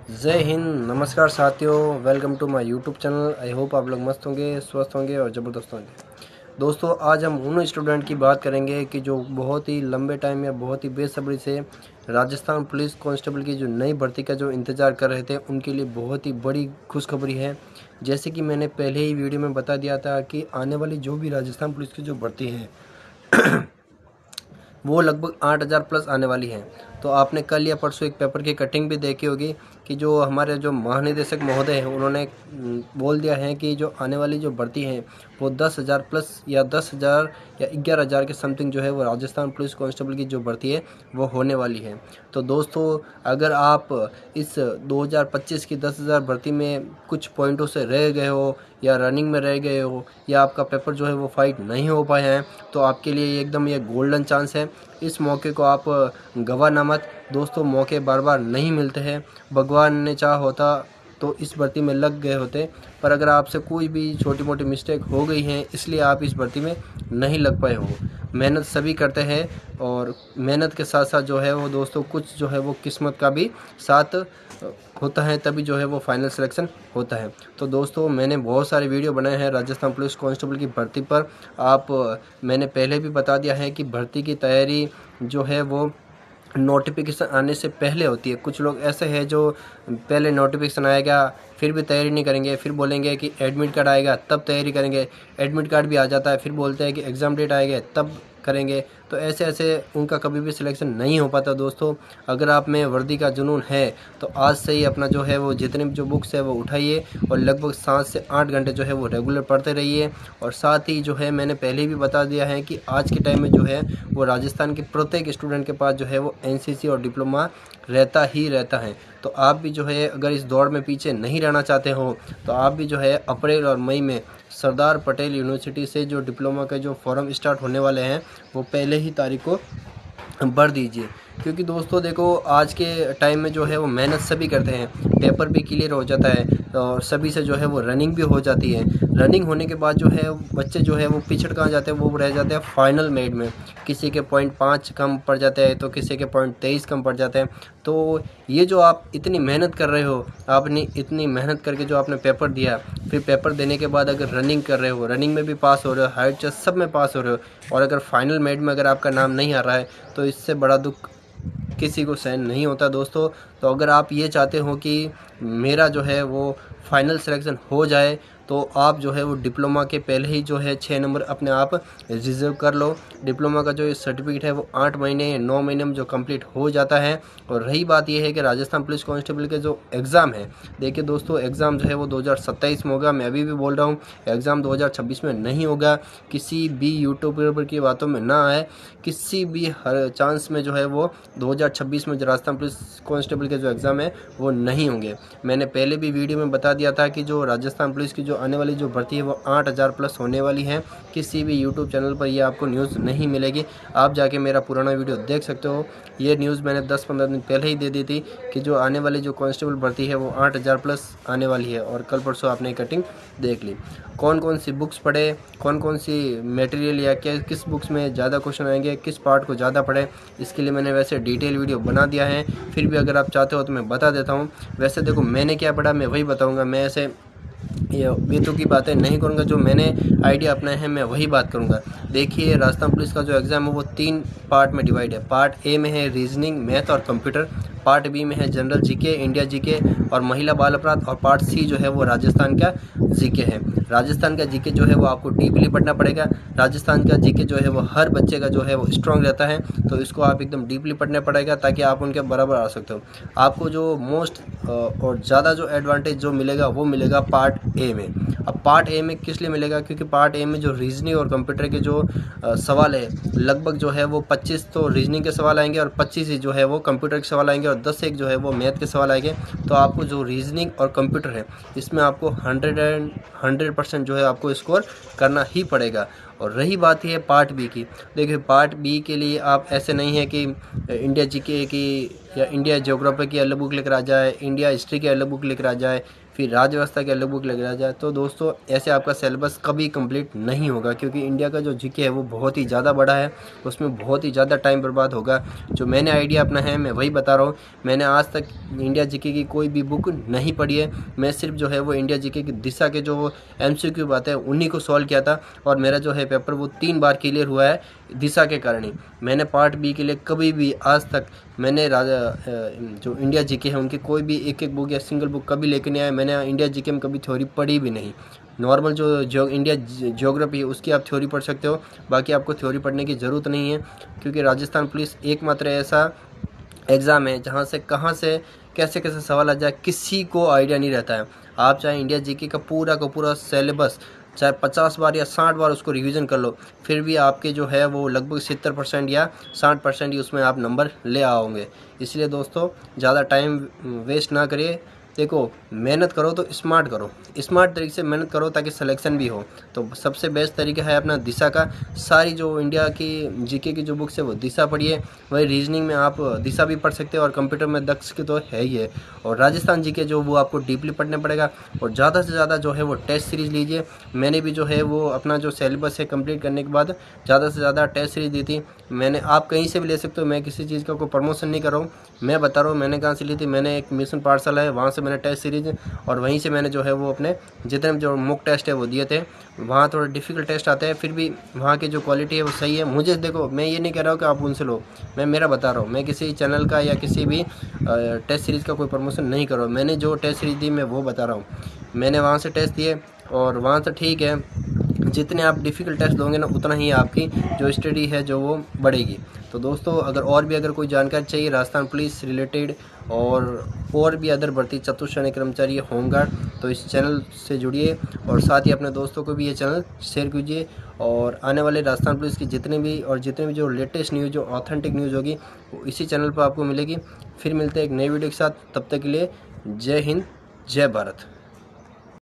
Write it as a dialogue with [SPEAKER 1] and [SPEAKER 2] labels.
[SPEAKER 1] जय हिंद। नमस्कार साथियों, welcome to my YouTube channel. I hope आप लोग मस्त होंगे, स्वस्थ होंगे और ज़बरदस्त होंगे। दोस्तों, आज हम उन स्टूडेंट की बात करेंगे कि जो बहुत ही लंबे टाइम या बहुत ही बेसब्री से राजस्थान पुलिस कांस्टेबल की जो नई भर्ती का जो इंतज़ार कर रहे थे, उनके लिए बहुत ही बड़ी खुशखबरी है। जैसे कि मैंने पहले ही वीडियो में बता दिया था कि आने वाली जो भी राजस्थान पुलिस की जो भर्ती है वो लगभग 8,000 प्लस आने वाली है। तो आपने कल या परसों एक पेपर की कटिंग भी देखी होगी कि जो हमारे जो महानिदेशक महोदय हैं, उन्होंने बोल दिया है कि जो आने वाली जो भर्ती है वो 10,000 प्लस या 10,000 या 11,000 के समथिंग जो है वो राजस्थान पुलिस कांस्टेबल की जो भर्ती है वो होने वाली है। तो दोस्तों, अगर आप इस 2025 की 10,000 भर्ती में कुछ पॉइंटों से रह गए हो या रनिंग में रह गए हो या आपका पेपर जो है वो फाइट नहीं हो पाया है, तो आपके लिए एकदम ये गोल्डन चांस है। इस मौके को आप गंवा ना मत। दोस्तों, मौके बार बार नहीं मिलते हैं। भगवान ने चाहा होता तो इस भर्ती में लग गए होते, पर अगर आपसे कोई भी छोटी मोटी मिस्टेक हो गई है इसलिए आप इस भर्ती में नहीं लग पाए हो। मेहनत सभी करते हैं और मेहनत के साथ साथ जो है वो दोस्तों कुछ जो है वो किस्मत का भी साथ होता है, तभी जो है वो फाइनल सिलेक्शन होता है। तो दोस्तों, मैंने बहुत सारे वीडियो बनाए हैं राजस्थान पुलिस कांस्टेबल की भर्ती पर। मैंने पहले भी बता दिया है कि भर्ती की तैयारी जो है वो नोटिफिकेशन आने से पहले होती है। कुछ लोग ऐसे हैं जो पहले नोटिफिकेशन आएगा फिर भी तैयारी नहीं करेंगे, फिर बोलेंगे कि एडमिट कार्ड आएगा तब तैयारी करेंगे। एडमिट कार्ड भी आ जाता है, फिर बोलते हैं कि एग्ज़ाम डेट आएगा तब करेंगे। तो ऐसे ऐसे उनका कभी भी सिलेक्शन नहीं हो पाता। दोस्तों, अगर आप में वर्दी का जुनून है तो आज से ही अपना जो है वो जितने भी जो बुक्स है वो उठाइए और लगभग 7 से 8 घंटे जो है वो रेगुलर पढ़ते रहिए। और साथ ही जो है मैंने पहले भी बता दिया है कि आज के टाइम में जो है वो राजस्थान के प्रत्येक स्टूडेंट के पास जो है वो एनसीसी और डिप्लोमा रहता ही रहता है। तो आप भी जो है अगर इस दौड़ में पीछे नहीं रहना चाहते हो तो आप भी जो है अप्रैल और मई में सरदार पटेल यूनिवर्सिटी से जो डिप्लोमा के जो फॉर्म स्टार्ट होने वाले हैं वो पहले ही तारीख को भर दीजिए। क्योंकि दोस्तों देखो, आज के टाइम में जो है वो मेहनत सभी करते हैं, पेपर भी क्लियर हो जाता है और सभी से जो है वो रनिंग भी हो जाती है। रनिंग होने के बाद जो है बच्चे जो है वो पिछड़ कहाँ जाते हैं, वो रह जाते हैं फाइनल मेड में। किसी के पॉइंट 5 कम पड़ जाते हैं तो किसी के पॉइंट 23 कम पड़ जाते हैं। तो ये जो आप इतनी मेहनत कर रहे हो, आपने इतनी मेहनत करके जो आपने पेपर दिया, फिर पेपर देने के बाद अगर रनिंग कर रहे हो, रनिंग में भी पास हो रहे हो, हाइट चेस्ट सब में पास हो रहे हो, और अगर फाइनल मेड में अगर आपका नाम नहीं आ रहा है तो इससे बड़ा दुख किसी को सहन नहीं होता दोस्तों। तो अगर आप ये चाहते हो कि मेरा जो है वो फाइनल सिलेक्शन हो जाए तो आप जो है वो डिप्लोमा के पहले ही जो है 6 नंबर अपने आप रिजर्व कर लो। डिप्लोमा का जो सर्टिफिकेट है वो 8 महीने या 9 महीने में जो कंप्लीट हो जाता है। और रही बात ये है कि राजस्थान पुलिस कांस्टेबल के जो एग्ज़ाम है, देखिए दोस्तों, एग्ज़ाम जो है वो 2027 में होगा। मैं अभी भी बोल रहा हूँ, एग्ज़ाम 2026 में नहीं होगा। किसी भी यूट्यूबर की बातों में ना आए। किसी भी हर चांस में जो है वो 2026 में जो राजस्थान पुलिस कांस्टेबल के जो एग्ज़ाम है वो नहीं होंगे। मैंने पहले भी वीडियो में बता दिया था कि जो राजस्थान पुलिस की जो आने वाली जो भर्ती है वो 8,000 प्लस होने वाली है। किसी भी यूट्यूब चैनल पर ये आपको न्यूज़ नहीं मिलेगी। आप जाके मेरा पुराना वीडियो देख सकते हो। ये न्यूज़ मैंने 10-15 दिन पहले ही दे दी थी कि जो आने वाली जो कांस्टेबल भर्ती है वो 8,000 प्लस आने वाली है। और कल परसों आपने कटिंग देख ली। कौन कौन सी बुक्स पढ़े, कौन कौन सी मटेरियल या किस बुक्स में ज़्यादा क्वेश्चन आएंगे, किस पार्ट को ज़्यादा पढ़े, इसके लिए मैंने वैसे डिटेल वीडियो बना दिया है। फिर भी अगर आप चाहते हो तो मैं बता देता हूँ। वैसे देखो, मैंने क्या पढ़ा मैं वही बताऊँगा। मैं ऐसे ये बेतुकी की बातें नहीं करूँगा। जो मैंने आइडिया अपनाए हैं मैं वही बात करूँगा। देखिए, राजस्थान पुलिस का जो एग्ज़ाम है वो 3 पार्ट में डिवाइड है। पार्ट ए में है रीजनिंग, मैथ और कंप्यूटर। पार्ट बी में है जनरल जीके, इंडिया जीके और महिला बाल अपराध। और पार्ट सी जो है वो राजस्थान का जीके है। राजस्थान का जीके जो है वो आपको डीपली पढ़ना पड़ेगा। राजस्थान का जीके जो है वो हर बच्चे का जो है वो स्ट्रॉन्ग रहता है, तो इसको आप एकदम डीपली पढ़ना पड़ेगा ताकि आप उनके बराबर आ सकते हो। आपको जो मोस्ट और ज़्यादा जो एडवांटेज जो मिलेगा वो मिलेगा पार्ट ए में। अब पार्ट ए में किस लिए मिलेगा, क्योंकि पार्ट ए में जो रीजनिंग और कंप्यूटर के जो सवाल है, लगभग जो है वो 25 तो रीजनिंग के सवाल आएंगे और 25 ही जो है वो कंप्यूटर के सवाल आएंगे और 10 एक जो है वो मैथ के सवाल आएंगे। तो आपको जो रीजनिंग और कंप्यूटर है इसमें आपको 100% जो है आपको स्कोर करना ही पड़ेगा। और रही बात है पार्ट बी की, देखिए पार्ट बी के लिए आप ऐसे नहीं है कि इंडिया जीके की या इंडिया ज्योग्राफी की अलग बुक लेकर आ जाए, इंडिया हिस्ट्री की अलग बुक लेकर आ जाए, फिर राज्य व्यवस्था की अलग बुक लगाया जाए, तो दोस्तों ऐसे आपका सिलेबस कभी कंप्लीट नहीं होगा, क्योंकि इंडिया का जो जीके है वो बहुत ही ज़्यादा बड़ा है, उसमें बहुत ही ज़्यादा टाइम बर्बाद होगा। जो मैंने आइडिया अपना है मैं वही बता रहा हूँ। मैंने आज तक इंडिया जीके की कोई भी बुक नहीं पढ़ी है, मैं सिर्फ जो है वो इंडिया जीके की दिशा के जो MCQ बातें हैं उन्हीं को सॉल्व किया था, और मेरा जो है पेपर वो 3 बार क्लियर हुआ है दिशा के कारण ही। मैंने पार्ट बी के लिए कभी भी आज तक मैंने जो इंडिया जीके है उनकी कोई भी एक बुक या सिंगल बुक कभी लेके नहीं आया। मैंने इंडिया जीके में कभी थ्योरी पढ़ी भी नहीं। नॉर्मल जो इंडिया ज्योग्राफी है उसकी आप थ्योरी पढ़ सकते हो, बाकी आपको थ्योरी पढ़ने की ज़रूरत नहीं है, क्योंकि राजस्थान पुलिस एकमात्र ऐसा एग्ज़ाम है जहाँ से कहाँ से कैसे कैसे सवाल आ जाए किसी को आइडिया नहीं रहता है। आप चाहे इंडिया जीके का पूरा सिलेबस चाहे 50 बार या 60 बार उसको रिवीजन कर लो, फिर भी आपके जो है वो लगभग 70% या 60% ही उसमें आप नंबर ले आओगे। इसलिए दोस्तों ज़्यादा टाइम वेस्ट ना करिए। देखो, मेहनत करो तो स्मार्ट करो, स्मार्ट तरीके से मेहनत करो ताकि सिलेक्शन भी हो। तो सबसे बेस्ट तरीका है अपना दिशा का। सारी जो इंडिया की जीके की जो बुक्स है वो दिशा पढ़िए, वही रीजनिंग में आप दिशा भी पढ़ सकते हो, और कंप्यूटर में दक्ष की तो है ही है। और राजस्थान जीके जो वो आपको डीपली पढ़ना पड़ेगा, और ज़्यादा से ज़्यादा जो है वो टेस्ट सीरीज़ लीजिए। मैंने भी जो है वो अपना जो सिलेबस है कंप्लीट करने के बाद ज़्यादा से ज़्यादा टेस्ट सीरीज़ दी थी। मैंने, आप कहीं से भी ले सकते हो, मैं किसी चीज़ का कोई प्रमोशन नहीं कर रहा हूँ, मैं बता रहा हूँ मैंने कहाँ से ली थी। मैंने एक मिशन पाठशाला है वहाँ से मैंने टेस्ट सीरीज, और वहीं से मैंने जो है वो अपने जितने जो मुक टेस्ट है वो दिए थे। वहाँ थोड़े डिफ़िकल्ट टेस्ट आते हैं, फिर भी वहाँ की जो क्वालिटी है वो सही है। मुझे देखो, मैं ये नहीं कह रहा हूँ कि आप उनसे लो, मैं मेरा बता रहा हूँ, मैं किसी चैनल का या किसी भी टेस्ट सीरीज़ का कोई प्रमोशन नहीं कर रहा हूँ। मैंने जो टेस्ट सीरीज़ दी मैं वो बता रहा हूँ। मैंने वहाँ से टेस्ट दिए, और वहाँ से ठीक है, जितने आप डिफ़िकल्ट टेस्ट दोगे ना उतना ही आपकी जो स्टडी है जो वो बढ़ेगी। तो दोस्तों, अगर कोई जानकारी चाहिए राजस्थान पुलिस रिलेटेड, और भी अदर भर्ती, चतुश्रेणी कर्मचारी, होमगार्ड, तो इस चैनल से जुड़िए, और साथ ही अपने दोस्तों को भी ये चैनल शेयर कीजिए। और आने वाले राजस्थान पुलिस की जितने भी जो लेटेस्ट न्यूज़, जो ऑथेंटिक न्यूज़ होगी वो इसी चैनल पर आपको मिलेगी। फिर मिलते हैं एक नई वीडियो के साथ, तब तक के लिए जय हिंद, जय भारत।